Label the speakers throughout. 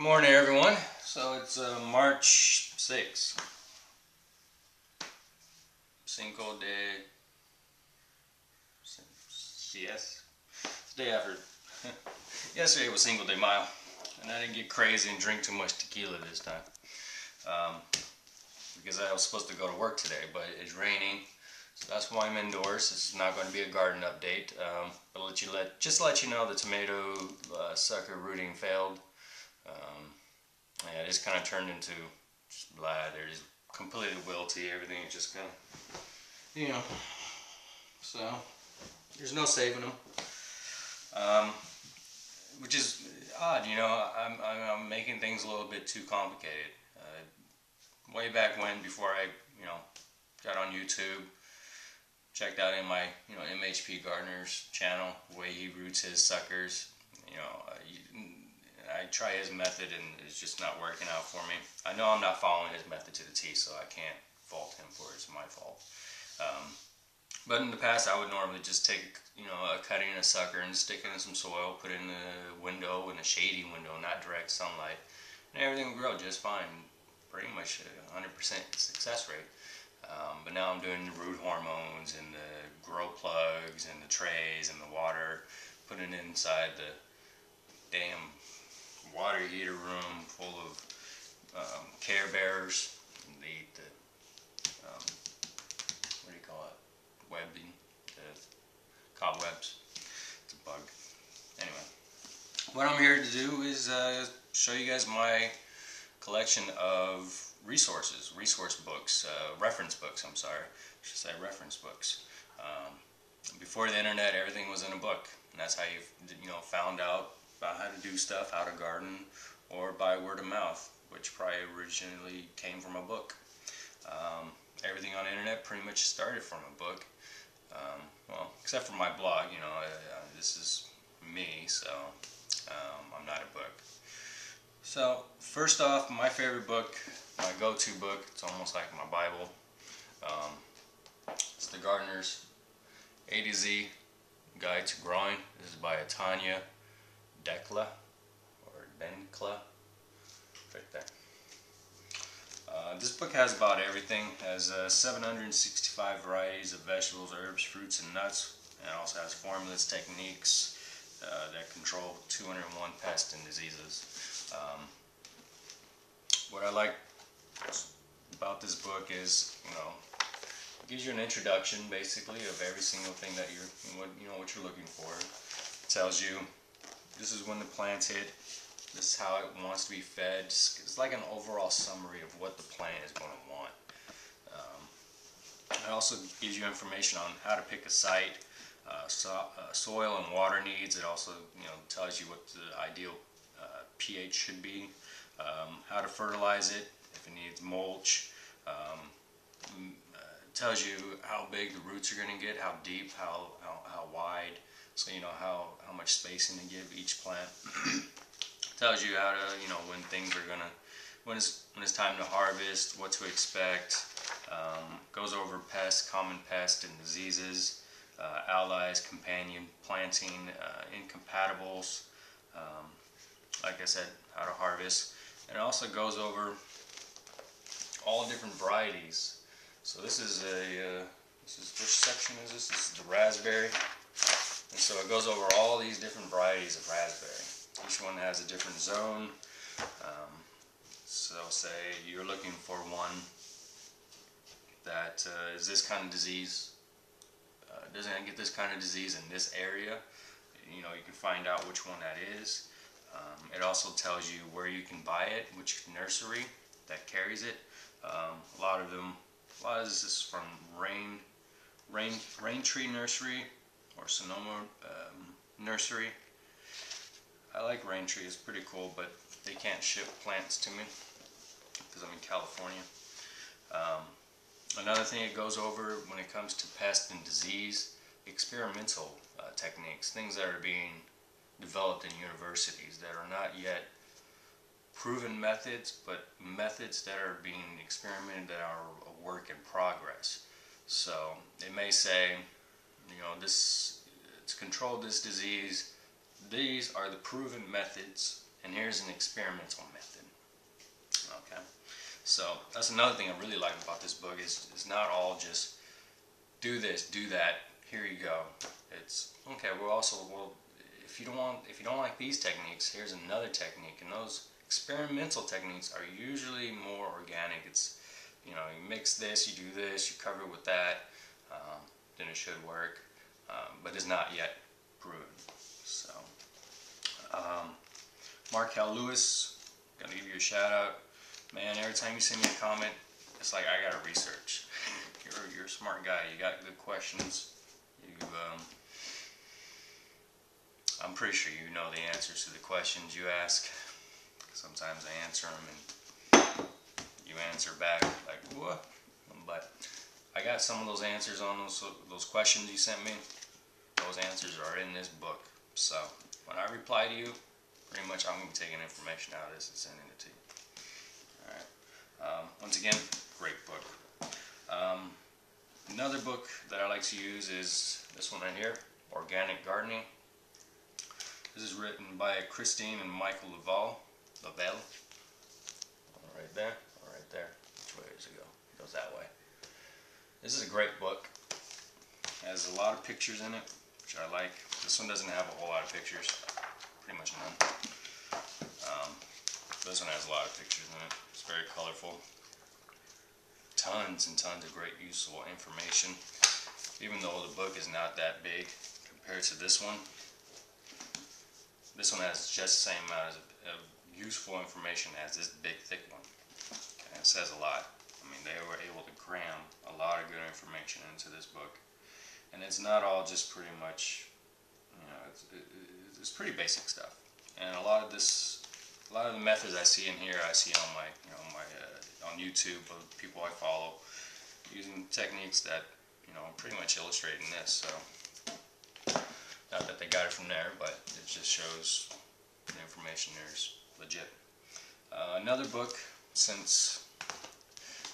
Speaker 1: Morning, everyone. So it's March 6th, Cinco de CS. It's the day after. Yesterday was Cinco de Mayo, and I didn't get crazy and drink too much tequila this time because I was supposed to go to work today, but it's raining, so that's why I'm indoors. This is not going to be a garden update, but just let you know the tomato sucker rooting failed. Yeah, it just kind of turned into just blah. They're just completely wilty. Everything is just kind of, so there's no saving them. Which is odd, I'm making things a little bit too complicated. Way back when, before I, got on YouTube, checked out in my, MHP Gardener's channel, the way he roots his suckers. I try his method and it's just not working out for me. I know I'm not following his method to the T, so I can't fault him for it. It's my fault. But in the past, I would normally just take, a cutting and a sucker and stick it in some soil, put it in the window, in a shady window, not direct sunlight, and everything would grow just fine. Pretty much 100% success rate. But now I'm doing the root hormones and the grow plugs and the trays and the water, putting it inside the damn water heater room full of Care Bears. They eat the what do you call it? Webbing, the cobwebs. It's a bug. Anyway, what I'm here to do is show you guys my collection of resource books, reference books. I'm sorry, I should say reference books. Before the internet, everything was in a book, and that's how you found out about how to do stuff, how to garden, or by word of mouth, which probably originally came from a book. Everything on the internet pretty much started from a book. Well, except for my blog, this is me, so I'm not a book. So, first off, my favorite book, my go-to book, it's almost like my Bible. It's The Gardener's A to Z Guide to Growing. This is by Tanya Dekla, or Denkla, right there. This book has about everything. It has 765 varieties of vegetables, herbs, fruits, and nuts. And it also has formulas, techniques that control 201 pests and diseases. What I like about this book is, it gives you an introduction, basically, of every single thing that what you're looking for. It tells you this is when the plants hit. This is how it wants to be fed. It's like an overall summary of what the plant is going to want. It also gives you information on how to pick a site, soil and water needs. It also tells you what the ideal pH should be, how to fertilize it, if it needs mulch. Tells you how big the roots are going to get, how deep, how wide, so how much spacing to give each plant. Tells you how to, when things are gonna, when it's time to harvest, what to expect. Goes over pests, common pests and diseases, allies, companion planting, incompatibles. Like I said, how to harvest, and it also goes over all different varieties. So this is which section is this? This is the raspberry, and so it goes over all these different varieties of raspberry. Each one has a different zone. So say you're looking for one that is this kind of disease, doesn't get this kind of disease in this area. You can find out which one that is. It also tells you where you can buy it, which nursery that carries it. A lot of this is from Rain Tree Nursery or Sonoma Nursery. I like Rain Tree, it's pretty cool, but they can't ship plants to me because I'm in California. Another thing it goes over when it comes to pest and disease, experimental techniques, things that are being developed in universities that are not yet proven methods, but methods that are being experimented that are a work in progress. So it may say, to control this disease, these are the proven methods and here's an experimental method. Okay, so that's another thing I really like about this book is it's not all just do this, do that, here you go. It's okay. If you don't like these techniques, here's another technique, and those experimental techniques are usually more organic. It's, you know, you mix this, you do this, you cover it with that, then it should work, but it's not yet proven. So, Markel Lewis, gotta give you a shout out, man. Every time you send me a comment, it's like I gotta research. You're a smart guy. You got good questions. I'm pretty sure you know the answers to the questions you ask. Sometimes I answer them and you answer back like, what? But I got some of those answers on those questions you sent me. Those answers are in this book. So when I reply to you, pretty much I'm going to be taking information out of this and sending it to you. Alright. Once again, great book. Another book that I like to use is this one right here, Organic Gardening. This is written by Christine and Michael Lavelle. Right there, or right there. Which way does it go? It goes that way. This is a great book. It has a lot of pictures in it, which I like. This one doesn't have a whole lot of pictures. Pretty much none. This one has a lot of pictures in it. It's very colorful. Tons and tons of great useful information. Even though the book is not that big compared to this one. This one has just the same amount of useful information as this big thick one. Okay, it says a lot. I mean, they were able to cram a lot of good information into this book. And it's not all just pretty much, you know, it's pretty basic stuff. And a lot of the methods I see in here, I see on my, on YouTube of people I follow using techniques that, you know, pretty much illustrating this. So, not that they got it from there, but it just shows the information there is legit. Another book, since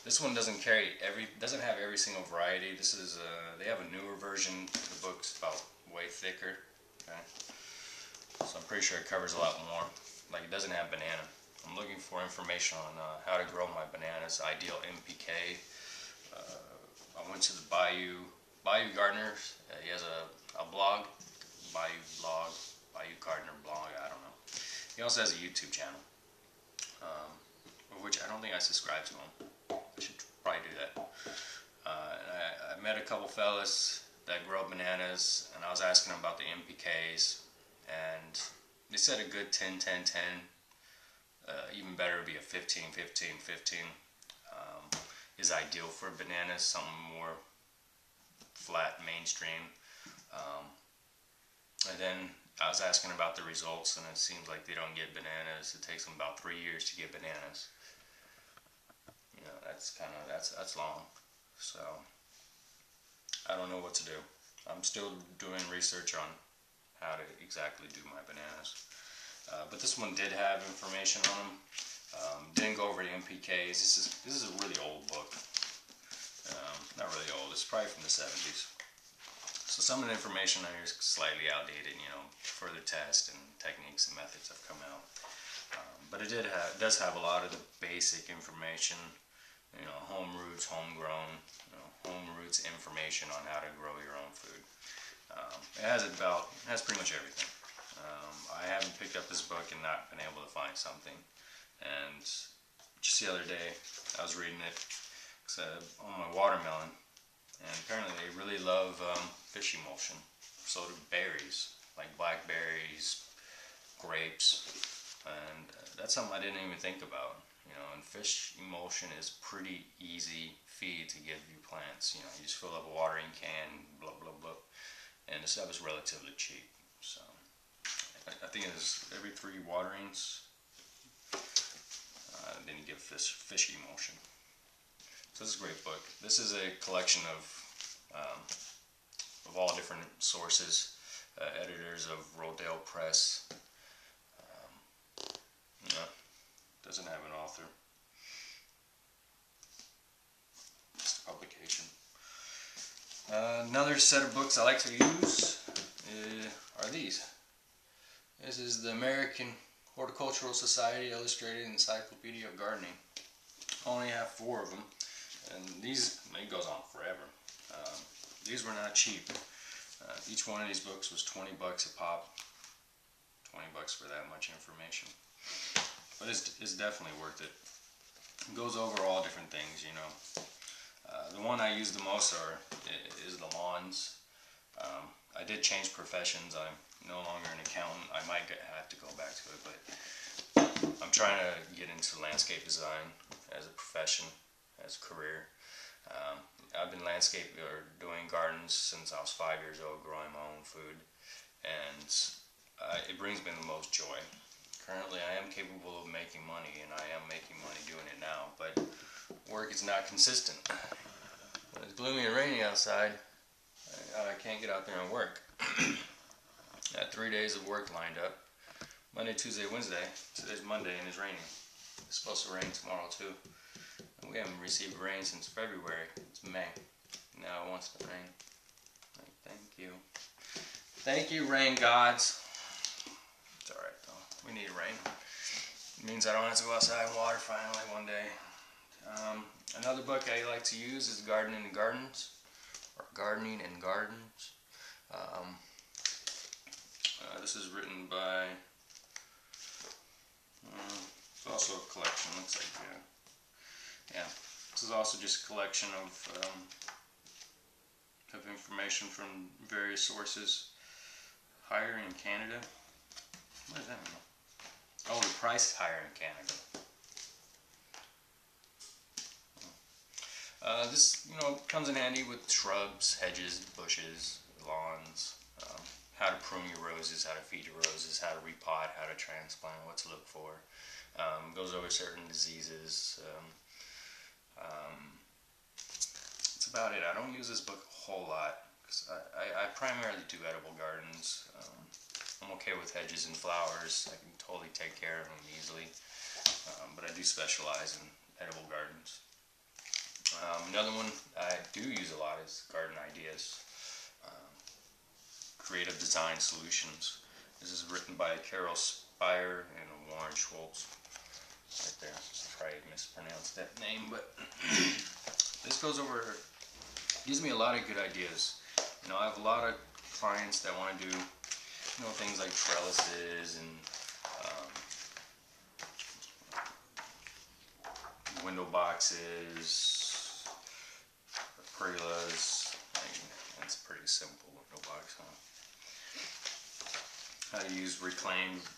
Speaker 1: this one doesn't have every single variety. This is they have a newer version. The book's about way thicker. Okay, so I'm pretty sure it covers a lot more. Like it doesn't have banana. I'm looking for information on how to grow my bananas. Ideal NPK. I went to the Bayou Gardener. He has a blog. Bayou Gardener blog, I don't know. He also has a YouTube channel, which I don't think I subscribe to him. I should probably do that. I met a couple fellas that grow bananas, and I was asking them about the NPKs, and they said a good 10-10-10, even better would be a 15-15-15, is ideal for bananas, something more flat, mainstream. And then I was asking about the results, and it seems like they don't get bananas. It takes them about 3 years to get bananas. You know, that's long. So I don't know what to do. I'm still doing research on how to exactly do my bananas. But this one did have information on them. Didn't go over the NPKs. This is a really old book. Not really old. It's probably from the 70s. So some of the information on here is slightly outdated, you know, further tests and techniques and methods have come out. But it does have a lot of the basic information, you know, home roots, homegrown, you know, home roots information on how to grow your own food. It has pretty much everything. I haven't picked up this book and not been able to find something. And just the other day, I was reading it on my watermelon. And apparently they really love fish emulsion. So do berries, like blackberries, grapes, and that's something I didn't even think about. You know, and fish emulsion is pretty easy feed to give you plants. You know, you just fill up a watering can, blah blah blah, and the stuff is relatively cheap. So I think it's every 3 waterings, then you give fish emulsion. So this is a great book. This is a collection of all different sources, editors of Rodale Press. No, doesn't have an author. Just a publication. Another set of books I like to use are these. This is the American Horticultural Society Illustrated Encyclopedia of Gardening. I only have 4 of them, and these, it goes on forever. These were not cheap. Each one of these books was 20 bucks a pop. 20 bucks for that much information. But it's definitely worth it. It goes over all different things, you know. The one I use the most is the lawns. I did change professions. I'm no longer an accountant. I might have to go back to it, but I'm trying to get into landscape design as a profession, as a career. I've been doing gardens since I was 5 years old, growing my own food, and it brings me the most joy. Currently, I am capable of making money, and I am making money doing it now, but work is not consistent. When it's gloomy and rainy outside, I can't get out there and work. I had 3 days of work lined up. Monday, Tuesday, Wednesday. Today's Monday and it's raining. It's supposed to rain tomorrow too. And we haven't received rain since February. It's May. Now it wants to rain. Thank you. Thank you, rain gods. It's alright though. We need rain. It means I don't have to go outside and water finally one day. Another book I like to use is Gardening in Gardens. Or Gardening in Gardens. This is written by, it's also a collection, looks like, yeah. This is also just a collection of information from various sources. Higher in Canada. What does that mean? Oh, the price is higher in Canada. This, comes in handy with shrubs, hedges, bushes, lawns, how to prune your roses, how to feed your roses, how to repot, how to transplant, what to look for. Goes over certain diseases. That's about it. I don't use this book a whole lot, because I primarily do edible gardens. I'm okay with hedges and flowers. I can totally take care of them easily, but I do specialize in edible gardens. Another one I do use a lot is Garden Ideas, Creative Design Solutions. This is written by Carol Spire and Warren Schultz. Right there. Probably mispronounced that name, but this gives me a lot of good ideas. I have a lot of clients that want to do, things like trellises and window boxes, pergolas. That's pretty simple window box, huh? How to use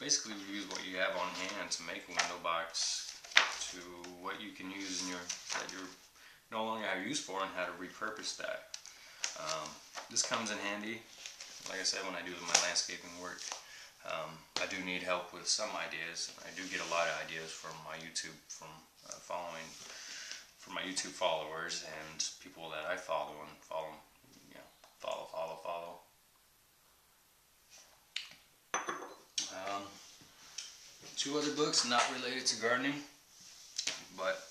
Speaker 1: basically use what you have on hand to make a window box to what you can use that you're no longer have use for, and how to repurpose that. This comes in handy, like I said, when I do my landscaping work. I do need help with some ideas. I do get a lot of ideas from my YouTube, from my YouTube followers and people that I follow. 2 other books not related to gardening, but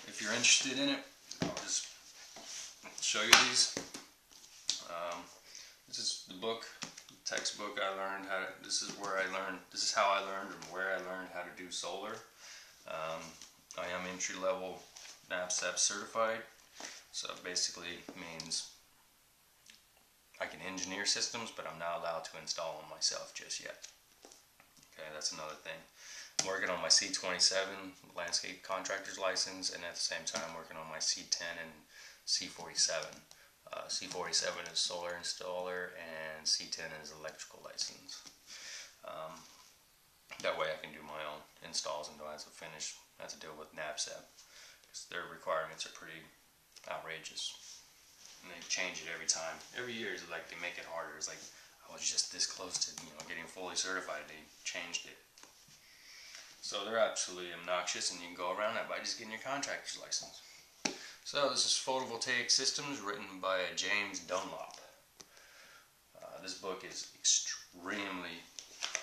Speaker 1: if you're interested in it, I'll just show you these. This is the textbook I learned how to, this is how I learned and where I learned how to do solar. I am entry-level NABCEP certified, so it basically means I can engineer systems, but I'm not allowed to install them myself just yet. Okay, that's another thing. I'm working on my C27 landscape contractor's license, and at the same time working on my C10 and C47. C47 is solar installer, and C10 is electrical license. That way I can do my own installs and don't have to deal with NABCEP, because their requirements are pretty outrageous, and they change it every time. Every year it's like they make it harder. It's like I was just this close to getting fully certified. They changed it. So they're absolutely obnoxious, and you can go around that by just getting your contractor's license. So this is Photovoltaic Systems, written by James Dunlop. This book is extremely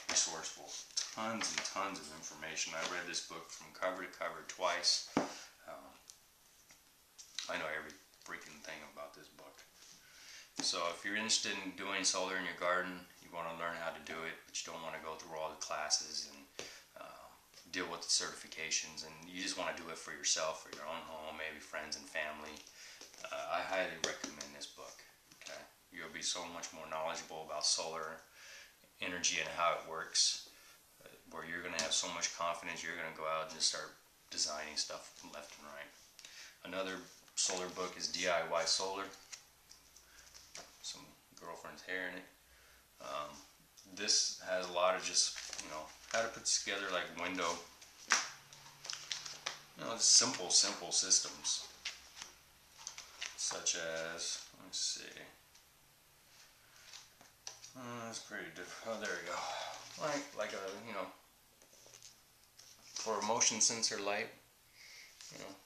Speaker 1: resourceful. Tons and tons of information. I read this book from cover to cover twice. I know every freaking thing about this book. So if you're interested in doing solar in your garden, you want to learn how to do it, but you don't want to go through all the classes and deal with the certifications, and you just want to do it for yourself, for your own home, maybe friends and family, I highly recommend this book. Okay, you'll be so much more knowledgeable about solar energy and how it works, where you're going to have so much confidence you're going to go out and just start designing stuff left and right. Another solar book is DIY Solar. Some girlfriend's hair in it. This has a lot of just, how to put together like window, just simple systems. Such as, let's see. That's pretty different. Oh, there we go. Like a, for a motion sensor light,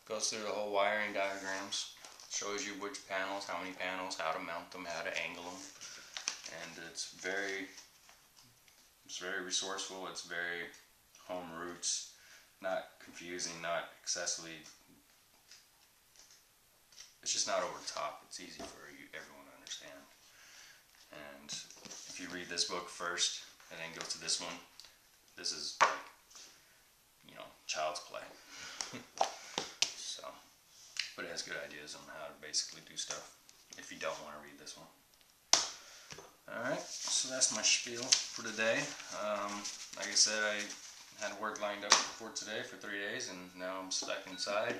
Speaker 1: goes through the whole wiring diagrams, shows you which panels, how many panels, how to mount them, how to angle them, and it's very resourceful. It's very home roots, not confusing, not excessively. It's just not over the top. It's easy for everyone to understand. And if you read this book first and then go to this one, this is like, child's play. So, but it has good ideas on how to basically do stuff if you don't want to read this one. Alright, so that's my spiel for today. Like I said, I had work lined up for today for 3 days, and now I'm stuck inside.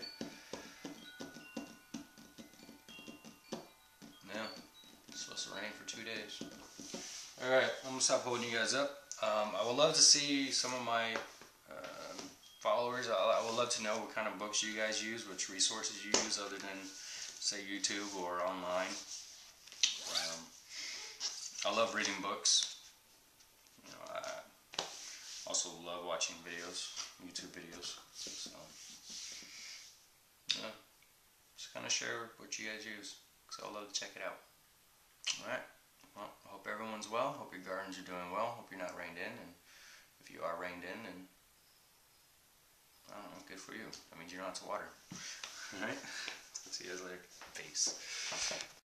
Speaker 1: Yeah, it's supposed to rain for 2 days. Alright, I'm going to stop holding you guys up. I would love to see some of my followers. I would love to know what kind of books you guys use, which resources you use other than, say, YouTube or online. I love reading books. I also love watching videos, YouTube videos. So, yeah, just kind of share what you guys use, because I love to check it out. Alright, well, I hope everyone's well. Hope your gardens are doing well. Hope you're not rained in, and if you are rained in, then I don't know, good for you. That means you don't have to water. Alright? See you guys later. Peace.